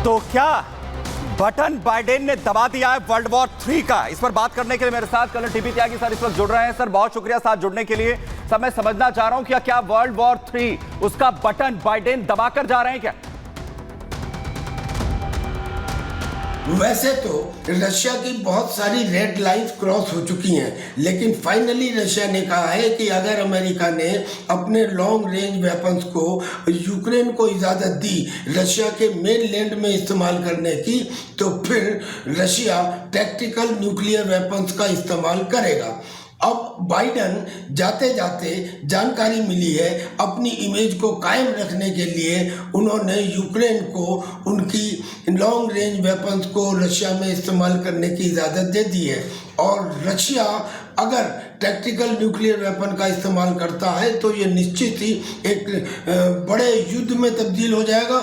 तो क्या button Biden ने दबा दिया है वर्ल्ड वॉर 3 का? इस पर बात करने के लिए मेरे साथ कर्नल टीपी त्यागी सर इस वक्त जुड़ रहे हैं। सर बहुत शुक्रिया साथ जुड़ने के लिए। सर मैं समझना चाह रहा हूं कि क्या वर्ल्ड वॉर 3 उसका बटन बाइडेन दबाकर जा रहे हैं क्या? वैसे तो रशिया की बहुत सारी रेड लाइंस क्रॉस हो चुकी हैं, लेकिन फाइनली रशिया ने कहा है कि अगर अमेरिका ने अपने लॉन्ग रेंज वेपन्स को यूक्रेन को इजाज़त दी रशिया के मेन लैंड में इस्तेमाल करने की, तो फिर रशिया टैक्टिकल न्यूक्लियर वेपन्स का इस्तेमाल करेगा। अब बाइडन जाते जाते जानकारी मिली है, अपनी इमेज को कायम रखने के लिए उन्होंने यूक्रेन को उनकी लॉन्ग रेंज वेपन्स को रशिया में इस्तेमाल करने की इजाज़त दे दी है। और रशिया अगर टैक्टिकल न्यूक्लियर वेपन का इस्तेमाल करता है तो ये निश्चित ही एक बड़े युद्ध में तब्दील हो जाएगा।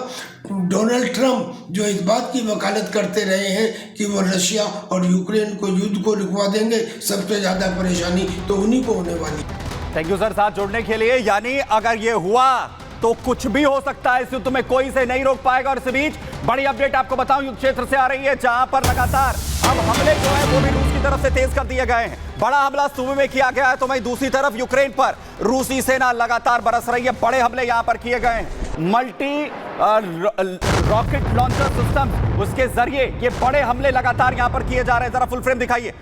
डोनाल्ड ट्रंप जो इस बात की वकालत करते रहे हैं कि वो रशिया और यूक्रेन को युद्ध को रुकवा देंगे, सबसे ज़्यादा परेशानी तो उन्हीं को होने वाली। थैंक यू सर साथ जुड़ने के लिए। यानी अगर ये हुआ तो कुछ भी हो सकता है, इस युद्ध में कोई से नहीं रोक पाएगा। और इस बीच बड़ी अपडेट आपको बताऊं युद्ध क्षेत्र से आ रही है, जहां पर लगातार अब हमले जो है वो भी रूस की तरफ से तेज कर दिए गए हैं। बड़ा हमला सूबे में किया गया है, तो वहीं दूसरी तरफ यूक्रेन पर रूसी सेना लगातार बरस रही है। बड़े हमले यहां पर किए गए हैं। मल्टी रॉकेट लॉन्चर सिस्टम, उसके जरिए ये बड़े हमले लगातार यहां पर किए जा रहे हैं। जरा फुल फ्रेम दिखाइए।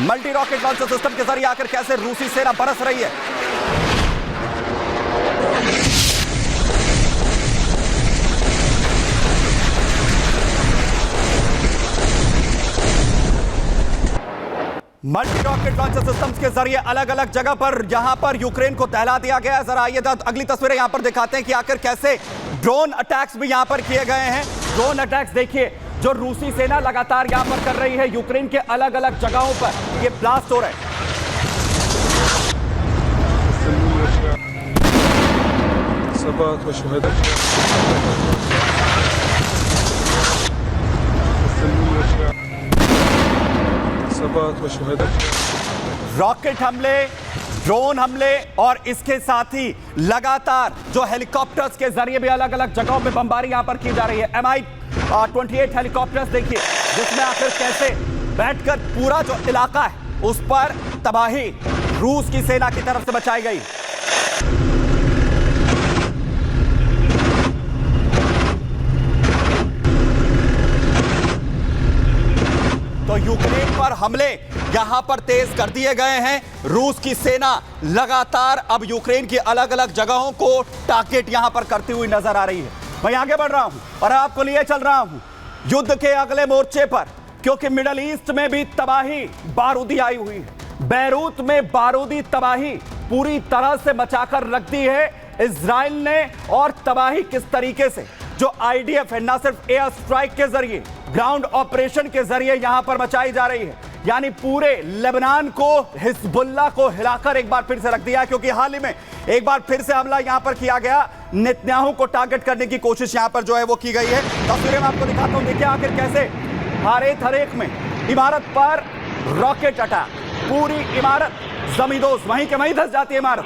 मल्टी रॉकेट लॉन्चर सिस्टम के जरिए आकर कैसे रूसी सेना बरस रही है। मल्टी रॉकेट लॉन्चर सिस्टम्स के जरिए अलग अलग जगह पर यहां पर यूक्रेन को दहला दिया गया है। जरा आइए अगली तस्वीरें यहां पर दिखाते हैं कि आकर कैसे ड्रोन अटैक्स भी यहां पर किए गए हैं। ड्रोन अटैक्स देखिए जो रूसी सेना लगातार यहां पर कर रही है यूक्रेन के अलग अलग जगहों पर, ये ब्लास्ट हो रहे हैं। रॉकेट हमले, ड्रोन हमले और इसके साथ ही लगातार जो हेलीकॉप्टर्स के जरिए भी अलग अलग जगहों पे बमबारी यहां पर की जा रही है। Mi-28 हेलीकॉप्टर्स देखिए जिसमें आखिर कैसे बैठकर पूरा जो इलाका है उस पर तबाही रूस की सेना की तरफ से मचाई गई। तो यूक्रेन पर हमले यहां पर तेज कर दिए गए हैं। रूस की सेना लगातार अब यूक्रेन की अलग अलग जगहों को टारगेट यहां पर करती हुई नजर आ रही है। मैं आगे बढ़ रहा हूं और आपको लिए चल रहा हूं युद्ध के अगले मोर्चे पर, क्योंकि मिडल ईस्ट में भी तबाही बारूदी आई हुई है। बैरूत में बारूदी तबाही पूरी तरह से मचाकर रख दी है इजराइल ने। और तबाही किस तरीके से जो आईडीएफ है, ना सिर्फ एयर स्ट्राइक के जरिए, ग्राउंड ऑपरेशन के जरिए यहां पर मचाई जा रही है। यानी पूरे लेबनान को, हिजबुल्लाह को हिलाकर एक बार फिर से रख दिया, क्योंकि हाल ही में एक बार फिर से हमला यहां पर किया गया। नेतन्याहू को टारगेट करने की कोशिश यहां पर जो है वो की गई है। तस्वीरें मैं आपको दिखाता हूं, देखिए आखिर कैसे हारेक में इमारत पर रॉकेट अटैक, पूरी इमारत जमींदोज वहीं के वहीं धंस जाती है इमारत।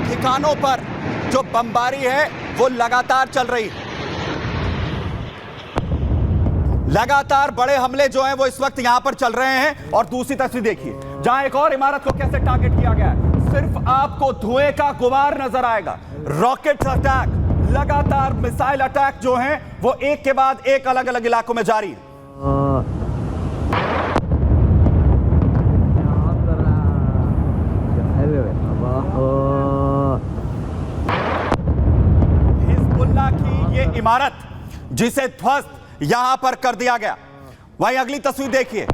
ठिकानों पर जो बमबारी है वो लगातार चल रही है। लगातार बड़े हमले जो हैं वो इस वक्त यहां पर चल रहे हैं। और दूसरी तस्वीर देखिए जहां एक और इमारत को कैसे टारगेट किया गया है। सिर्फ आपको धुएं का गुबार नजर आएगा। रॉकेट अटैक, लगातार मिसाइल अटैक जो हैं वो एक के बाद एक अलग अलग इलाकों में जारी है। इमारत जिसे ध्वस्त यहां पर कर दिया गया। वहीं अगली तस्वीर देखिए,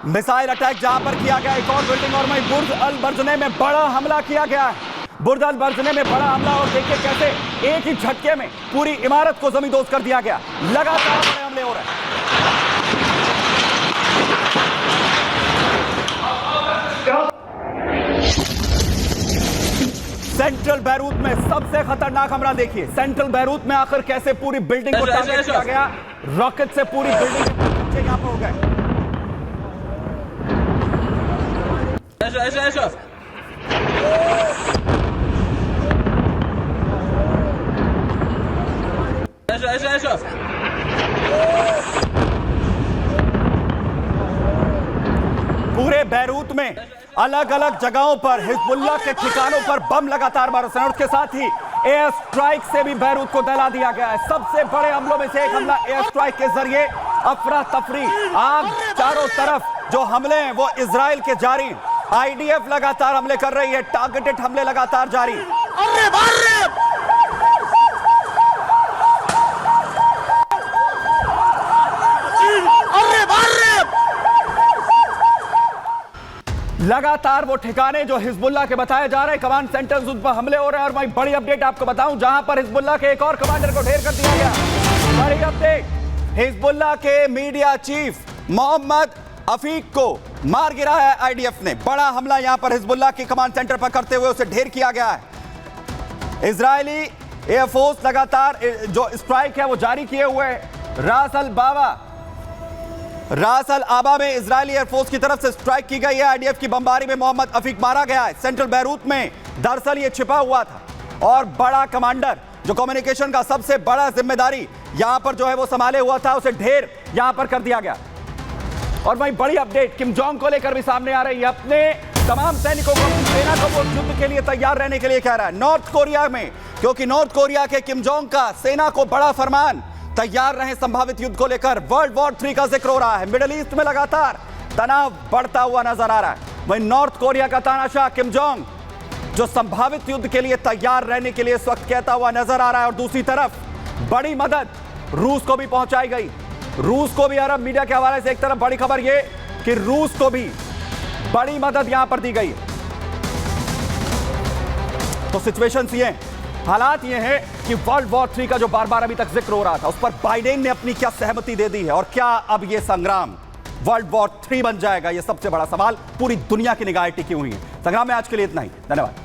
मिसाइल अटैक जहां पर किया गया एक और बिल्डिंग। और वहीं बुर्ज अल बर्जने में बड़ा हमला किया गया है। बुर्ज अल बर्जने में बड़ा हमला, और देखिए कैसे एक ही झटके में पूरी इमारत को जमींदोज कर दिया गया। लगातार बड़े हमले हो रहे हैं। सेंट्रल बैरूत में सबसे खतरनाक हमला देखिए। सेंट्रल बैरूत में आखिर कैसे पूरी बिल्डिंग को टारगेट किया गया, रॉकेट से पूरी बिल्डिंग के बच्चे यहां पर हो गए। पूरे बैरूत में अलग अलग जगहों पर हिजबुल्लाह के ठिकानों पर बम लगातार बरस रहे हैं। उसके साथ ही एयर स्ट्राइक से भी बैरूत को दहला दिया गया है। सबसे बड़े हमलों में से एक हमला एयर स्ट्राइक के जरिए, अफरा तफरी, आग चारों तरफ जो हमले हैं वो इजराइल के जारी। आईडीएफ लगातार हमले कर रही है, टारगेटेड हमले लगातार जारी। लगातार वो ठिकाने जो हिजबुल्लाह के बताए जा रहे हैं, कमांड सेंटर्स, उन पर हमले हो रहे हैं। और मैं बड़ी अपडेट आपको बताऊं, जहां पर हिजबुल्लाह के एक और कमांडर को ढेर कर दिया गया। बड़ी अपडेट, हिजबुल्लाह के मीडिया चीफ मोहम्मद अफीक को मार गिरा है आईडीएफ ने। बड़ा हमला यहां पर हिजबुल्लाह के कमांड सेंटर पर करते हुए उसे ढेर किया गया है। इजरायली एयरफोर्स लगातार जो स्ट्राइक है वो जारी किए हुए है। रास अल आबा में इजरायली एयरफोर्स की तरफ से स्ट्राइक की गई है। आईडीएफ की बमबारी में मोहम्मद अफीक मारा गया है। सेंट्रल बैरूत में दरअसल ये छिपा हुआ था और बड़ा कमांडर जो कम्युनिकेशन का सबसे बड़ा जिम्मेदारी यहां पर जो है वो संभाले हुआ था, उसे ढेर यहां पर कर दिया गया। और वहीं बड़ी अपडेट किम जोंग को लेकर भी सामने आ रही है। अपने तमाम सैनिकों को, अपनी सेना को वो युद्ध के लिए तैयार रहने के लिए कह रहा है। नॉर्थ कोरिया में, क्योंकि नॉर्थ कोरिया के किम जोंग का सेना को बड़ा फरमान, तैयार रहे संभावित युद्ध को लेकर। वर्ल्ड वॉर 3 का जिक्र हो रहा है। मिडिल ईस्ट में लगातार तनाव बढ़ता हुआ नजर आ रहा है। वहीं नॉर्थ कोरिया का तानाशाह किम जोंग जो संभावित युद्ध के लिए तैयार रहने के लिए इस वक्त कहता हुआ नजर आ रहा है। और दूसरी तरफ बड़ी मदद रूस को भी पहुंचाई गई। रूस को भी अरब मीडिया के हवाले से एक तरफ बड़ी खबर यह कि रूस को भी बड़ी मदद यहां पर दी गई। तो सिचुएशन ये है, हालात ये है कि वर्ल्ड वॉर 3 का जो बार बार अभी तक जिक्र हो रहा था, उस पर बाइडेन ने अपनी क्या सहमति दे दी है। और क्या अब यह संग्राम वर्ल्ड वॉर 3 बन जाएगा, यह सबसे बड़ा सवाल पूरी दुनिया की निगाहें टिकी हुई है। संग्राम में आज के लिए इतना ही, धन्यवाद।